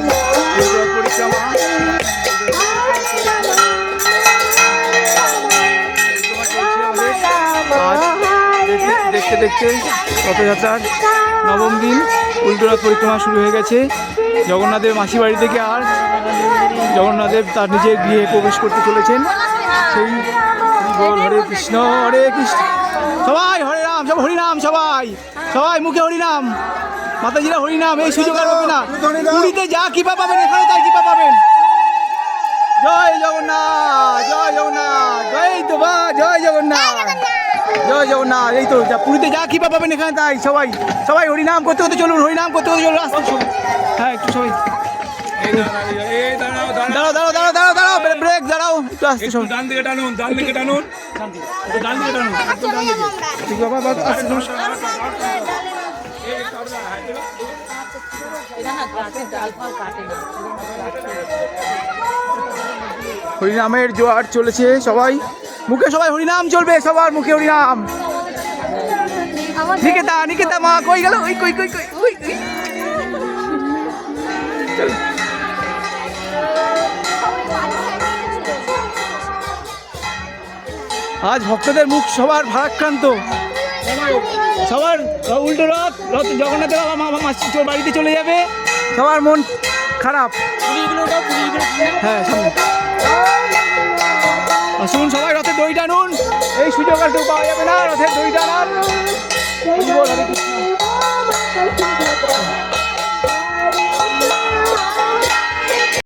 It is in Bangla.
জগন্নাথের পরিক্রমা। আজ দেখতে দেখতে রথযাত্রার নবম দিন উল্টোরথ পরিক্রমা শুরু হয়ে গেছে। জগন্নাথের মাসি বাড়ি থেকে আর জগন্নাথদেব তার নিজের গৃহে প্রবেশ করতে চলেছেন। সেই হরে কৃষ্ণ হরে কৃষ্ণ, সবাই হরে রাম, সব হরিনাম, সবাই সবাই মুখে হরিনাম, মাতাজিরা হরিনাম। এই সুযোগ আর পাবে না। পুরীতে যা কৃপা পাবেন এখানে তাই কৃপা পাবেন। জয় জগন্নাথ, জয় জগন্নাথ, জয় তো বা জয় জগন্নাথ, জয় জগন্নাথ। এই তো পুরীতে যা কৃপা পাবেন এখানে তাই। সবাই সবাই হরিনাম করতে করতে চলুন, হরিনাম করতে করতে চলুন। আসতে হ্যাঁ, একটু সবাই দাঁড়াও দাঁড়াও দাঁড়াও দাঁড়াও দাঁড়াও, ব্রেক দাঁড়াও, একটু আসতে সবাই। ডান দিকে টানুন, ডান দিকে টানুন, ডান দিকে টানুন, একদম ডান দিকে। ঠিক বাবা, আসতে হরিনামের জোয়ার চলেছে। সবাই মুখে সবাই হরিনাম চলবে, সবার মুখে হরিনাম। নিকেতা নিকেতা মা কই গেল? ওই কই কই কই ওই চল। আজ ভক্তদের মুখ সবার ভারাক্রান্ত। সবার উল্টো রথ রথ জগন্নাথের মাসির বাড়িতে চলে যাবে, সবার মন খারাপ। হ্যাঁ, সামনে আসুন, সবাই রথের দড়ি টানুন। এই সুযোগ আর কেউ পাওয়া যাবে না, রথের দড়ি টানার।